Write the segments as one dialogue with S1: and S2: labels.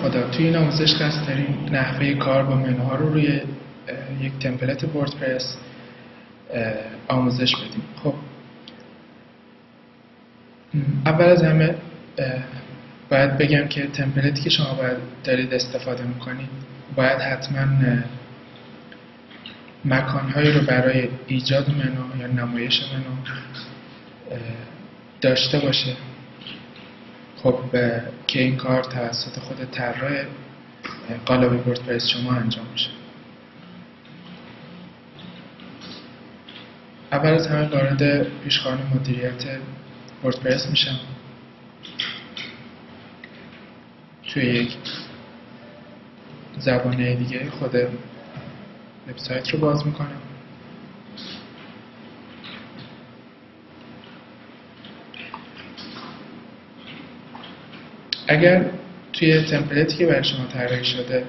S1: خدا، توی این آموزش قصد داریم نحوه کار با منوها رو روی یک تمپلت وردپرس آموزش بدیم. خب اول از همه باید بگم که تمپلتی که شما باید دارید استفاده میکنید باید حتما مکانهایی رو برای ایجاد منو یا نمایش منو داشته باشه. خب که این کار توسط خود طراح قالب وردپرس شما انجام میشه. اول از همه وارد پیشخوان مدیریت وردپرس میشم. توی یک زبانه دیگه خود وبسایت رو باز میکنم. اگر توی تمپلیتی که برای شما طراحی شده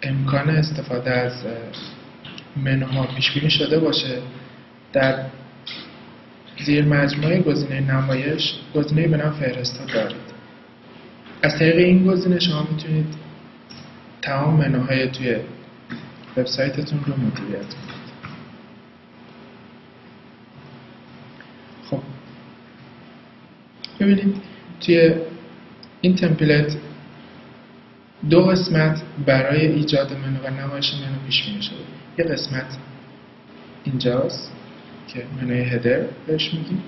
S1: امکان استفاده از منوها پیش بینی شده باشه، در زیر مجموعه گزینه نمایش گزینه به نام فهرست دارید. از طریق این گزینه شما میتونید تمام منوهای توی وبسایتتون رو مدیریت کنید. خب ببینید توی این تمپلت دو قسمت برای ایجاد منو و نمایش منو پیش بینی شده. یه قسمت اینجاست که منوی هدر بهش میگیم،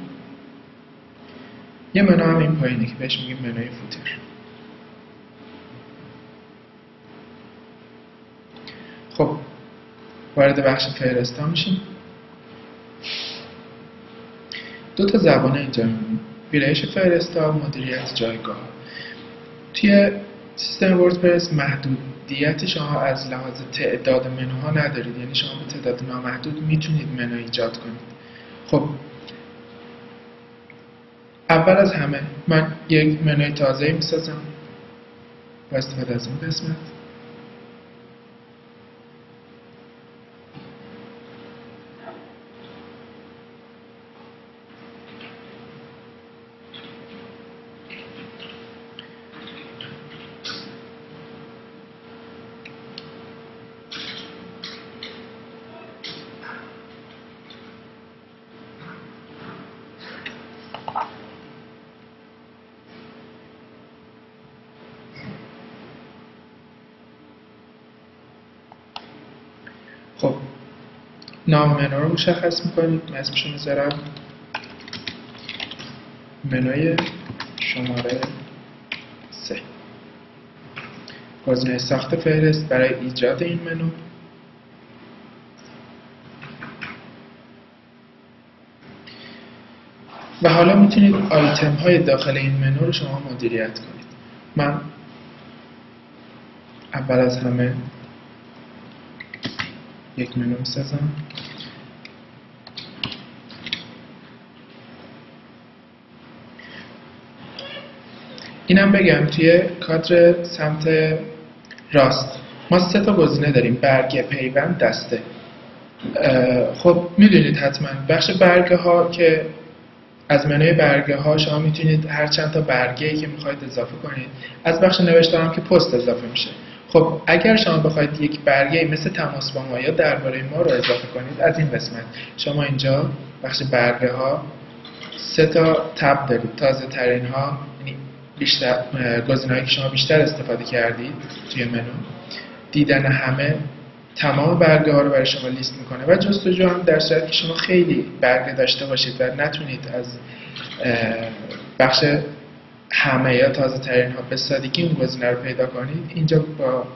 S1: یه منو هم این پایینه که بهش میگیم منوی فوتر. خب وارد بخش فهرستا میشیم. دو تا زبانه اینجا میبینیم، ویرایش فهرستا، مدیریت جایگاه. توی سیستم وردپرس محدودیتی شما از لحاظ تعداد منوها ندارید، یعنی شما به تعداد نامحدود میتونید منو ایجاد کنید. خب اول از همه من یک منوی تازه میسازم با استفاده از این قسمت. خب نام منو رو مشخص میکنید. من اسمشو میذارم منوی شماره 3. گزینه ساخت فهرست برای ایجاد این منو. و حالا میتونید آیتم های داخل این منو رو شما مدیریت کنید. من اول از همه یک منو میسازم. اینم بگم توی کادر سمت راست ما 3 تا گزینه داریم: برگه، پیوند، دسته. خب میدونید حتما بخش برگه ها که از منوی برگه ها شما میتونید هر چند تا برگه ای که میخواید اضافه کنید. از بخش نوشته هم که پست اضافه میشه. خب اگر شما بخواید یک برگه مثل تماس با ما یا درباره ما رو اضافه کنید، از این قسمت شما اینجا بخش برگه ها 3 تا تب دارید. تازه ترین ها، یعنی بیشتر گزینه‌هایی که شما بیشتر استفاده کردید توی منو، دیدن همه تمام برگه ها رو برای شما لیست میکنه و جستجو هم در صورتی که شما خیلی برگه داشته باشید و نتونید از بخش همه یا تازه ترین ها به سادگی اون گزینه رو پیدا کنید، اینجا با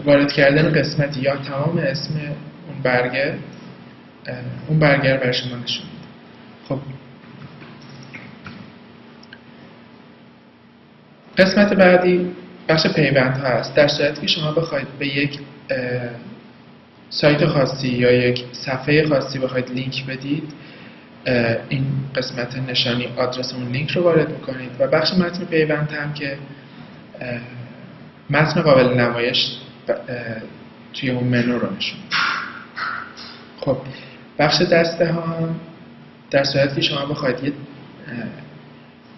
S1: وارد کردن قسمت یا تمام اسم اون برگه رو برای شما نشون میده. خب قسمت بعدی بخش پیوند ها است. در صورتی که شما بخواید به یک سایت خاصی یا یک صفحه خاصی بخواید لینک بدید، این قسمت نشانی آدرس اون لینک رو وارد میکنید و بخش متن پیوند هم که متن قابل نمایش توی اون منو رو نشون میده. خب بخش دسته ها هم در صورتی که شما بخواید یه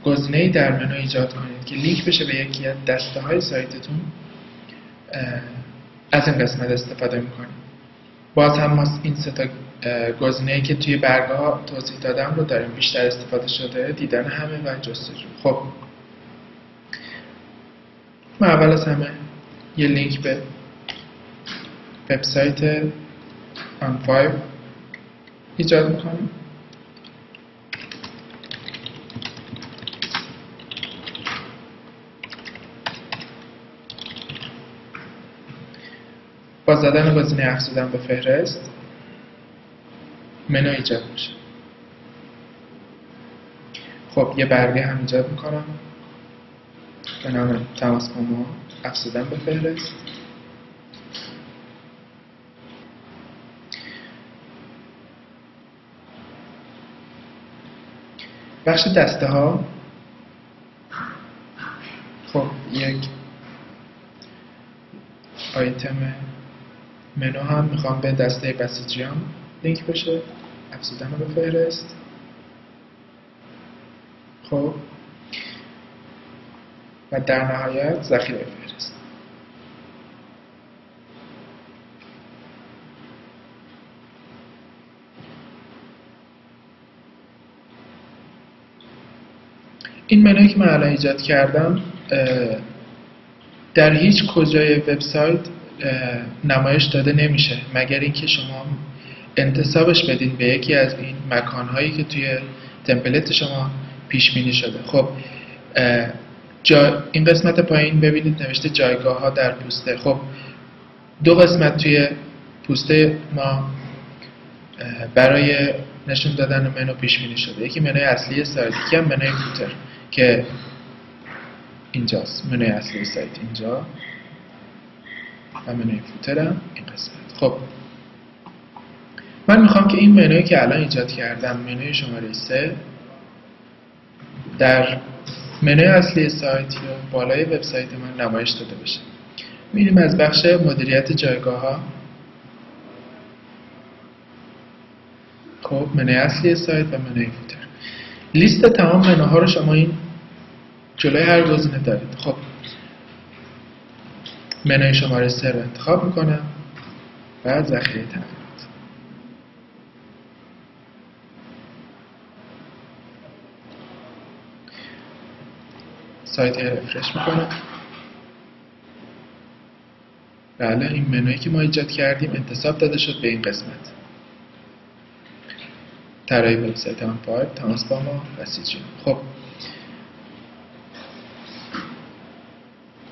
S1: گزینه‌ای در منو ایجاد کنید که لینک بشه به یکی از دسته‌های سایتتون، از این قسمت استفاده میکنیم. باز هم ما این سه تا گزینه‌ای که توی برگه‌ها توضیح دادم رو داریم. بیشتر استفاده شده، دیدن همه و جستجو. خب ما اول از همه یه لینک به وبسایت On5 ایجاد میکنیم. با زدن گزینه افزودن به فهرست منو ایجاد میشه. خب یه برگه هم ایجاد میکنم به نام تماس با ما، افزودن به فهرست. بخش دسته ها، خب یک آیتم منو هم میخوام به دسته بسیجیان لینک بشه، افزودن به فهرست. خب و در نهایت ذخیره فهرست. این منویی که من الان ایجاد کردم در هیچ کجای وبسایت نمایش داده نمیشه مگر اینکه شما انتسابش بدین به یکی از این مکانهایی که توی تمپلیت شما پیش بینی شده. خب این قسمت پایین ببینید نوشته جایگاه ها در پوسته. خب دو قسمت توی پوسته ما برای نشون دادن منو پیش بینی شده. یکی منوی اصلی سایت، یکی هم منوی فوتر که اینجاست. منوی اصلی سایت اینجا و منوی فوتر هم این قسمت. خب من میخوام که این منوی که الان ایجاد کردم، منوی شماره 3 در منوی اصلی سایت یا بالای وبسایت من نمایش داده بشه. میریم از بخش مدیریت جایگاه ها. خب منوی اصلی سایت و منوی فوتر. لیست تمام منوها رو شما این جلوی هر گزینه دارید. خب منوی شماره 3 رو انتخاب میکنم و ذخیره تغییرات. سایت رفرش میکنم. بله این منویی که ما ایجاد کردیم انتساب داده شد به این قسمت. طراحی وبسایت On5، تماس با ما، بسیجی. خب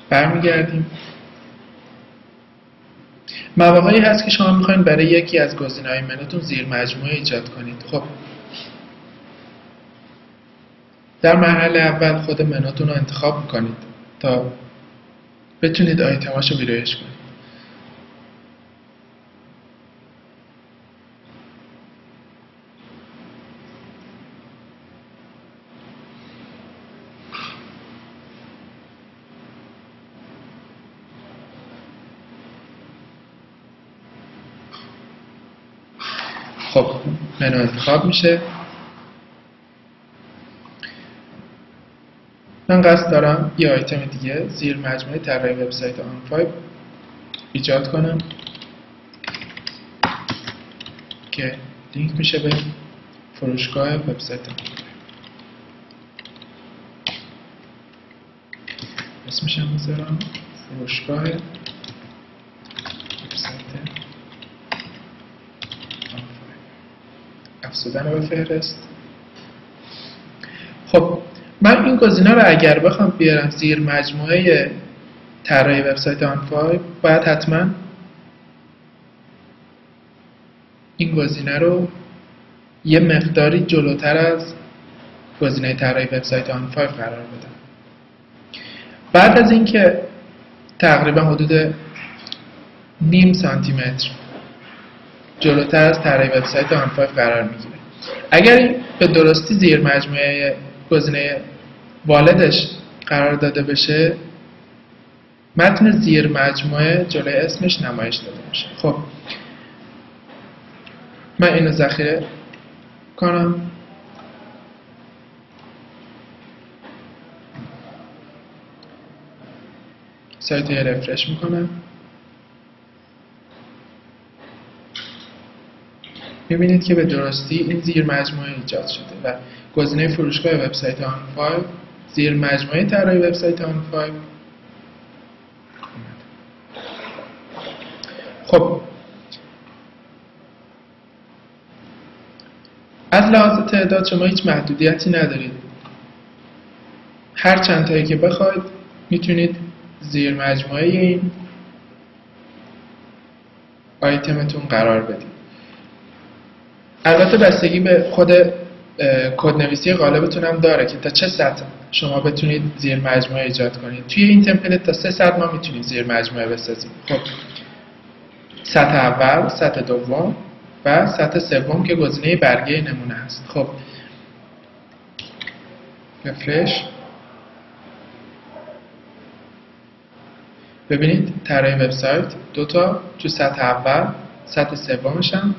S1: برمیگردیم. مواقعی هست که شما میخواین برای یکی از گزینه‌های منوتون زیر مجموعه ایجاد کنید. خب در مرحله اول خود منوتون رو انتخاب میکنید تا بتونید آیتماشو ویرایش کنید. خب منو انتخاب میشه. من قصد دارم یه آیتم دیگه زیر مجموعه طراحی وبسایت On5 ایجاد کنم که لینک میشه به فروشگاه وبسایت On5. اسمش هم میذارم فروشگاه وبسایت On5. افزودن به فهرست. خب من این گزینه رو اگر بخوام بیارم زیر مجموعه طراحی وبسایت On5 باید حتما این گزینه رو یه مقداری جلوتر از گزینه طراحی وبسایت On5 قرار بدم. بعد از اینکه تقریبا حدود نیم سانتی متر جلوتر از طراحی وبسایت On5 قرار میگیره. اگر این به درستی زیر مجموعه گزینه والدش قرار داده بشه، متن زیر مجموعه جلوی اسمش نمایش داده میشه. خب من اینو ذخیره کنم. سایت رو رفرش میکنم. میبینید که به درستی این زیر مجموعه ایجاد شده و گزینه فروشگاه وبسایت آن فایل زیر مجموعه طراحی وبسایت آن فایل. خب از لحاظ تعداد شما هیچ محدودیتی ندارید. هر چند تایی که بخواید میتونید زیر مجموعه این آیتمتون قرار بدید. البته بستگی به خود کدنویسی قالبتون هم داره که تا چه سطح شما بتونید زیر مجموعه ایجاد کنید. توی این تمپلیت تا 3 سطح ما میتونید زیر مجموعه بسازیم. خب سطح اول، سطح دوم و سطح سوم که گزینه برگه نمونه هست. خب رفرش. ببینید طراحی وبسایت دوتا تو سطح اول، سطح سومش هم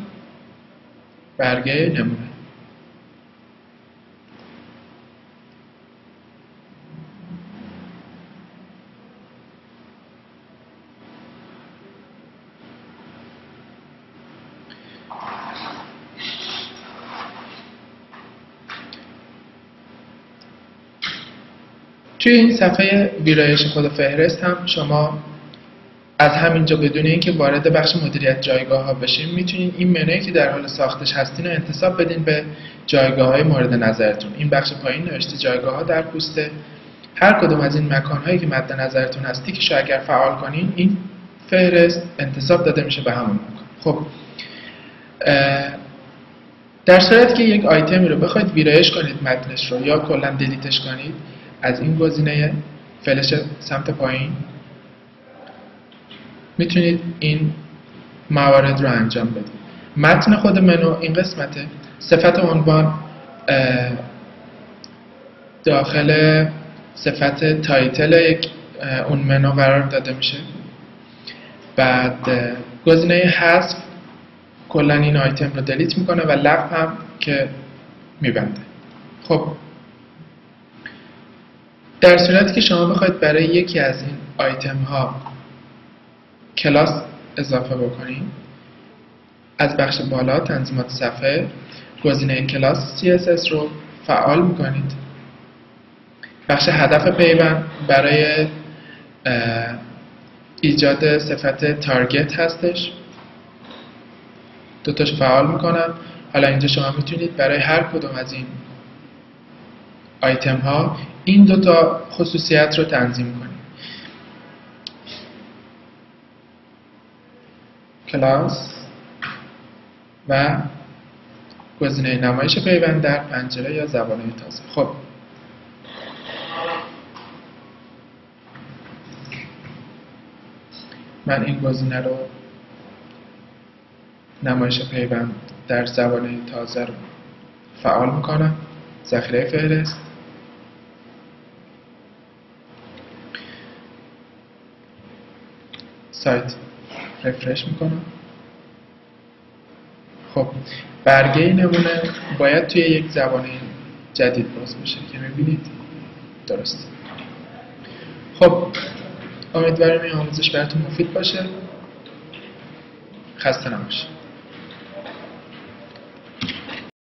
S1: برگه نمونه. توی این صفحه ویرایش خود فهرست هم شما از همینجا بدون اینکه وارد بخش مدیریت جایگاه ها بشین میتونین این منویی که در حال ساختش هستین رو انتساب بدین به جایگاه های مورد نظرتون. این بخش پایین نوشته جایگاه ها در پوسته. هر کدوم از این مکان هایی که مد نظرتون هستی که شما اگر فعال کنین این فهرست انتساب داده میشه به همون مکان. خب در صورتی که یک آیتمی رو بخواید ویرایش کنید متنش رو یا کلا دلیتش کنید از این گزینه فلش سمت پایین میتونید این موارد رو انجام بدید. متن خود منو این قسمته. صفت عنوان داخل صفت تایتل اون منو قرار داده میشه. بعد گزینه حذف کلا این آیتم رو دلیت میکنه و لغو هم که میبنده. خب در صورتی که شما بخواید برای یکی از این آیتم ها کلاس اضافه بکنید از بخش بالا تنظیمات صفحه گزینه کلاس CSS رو فعال میکنید. بخش هدف پیوند برای ایجاد صفت تارگت هستش. دوتاش فعال میکنم. حالا اینجا شما میتونید برای هر کدوم از این آیتم ها این دوتا خصوصیت رو تنظیم کنید. کلاس و گزینه نمایش پیوند در پنجره یا زبانه تازه. خب من این گزینه رو نمایش پیوند در زبانه تازه رو فعال میکنم. ذخیره فهرست. سایت رفرش میکنم. خب برگه نمونه باید توی یک زبانه جدید باز بشه که میبینید درست. خب امیدوارم این آموزش براتون مفید باشه. خسته نباشید.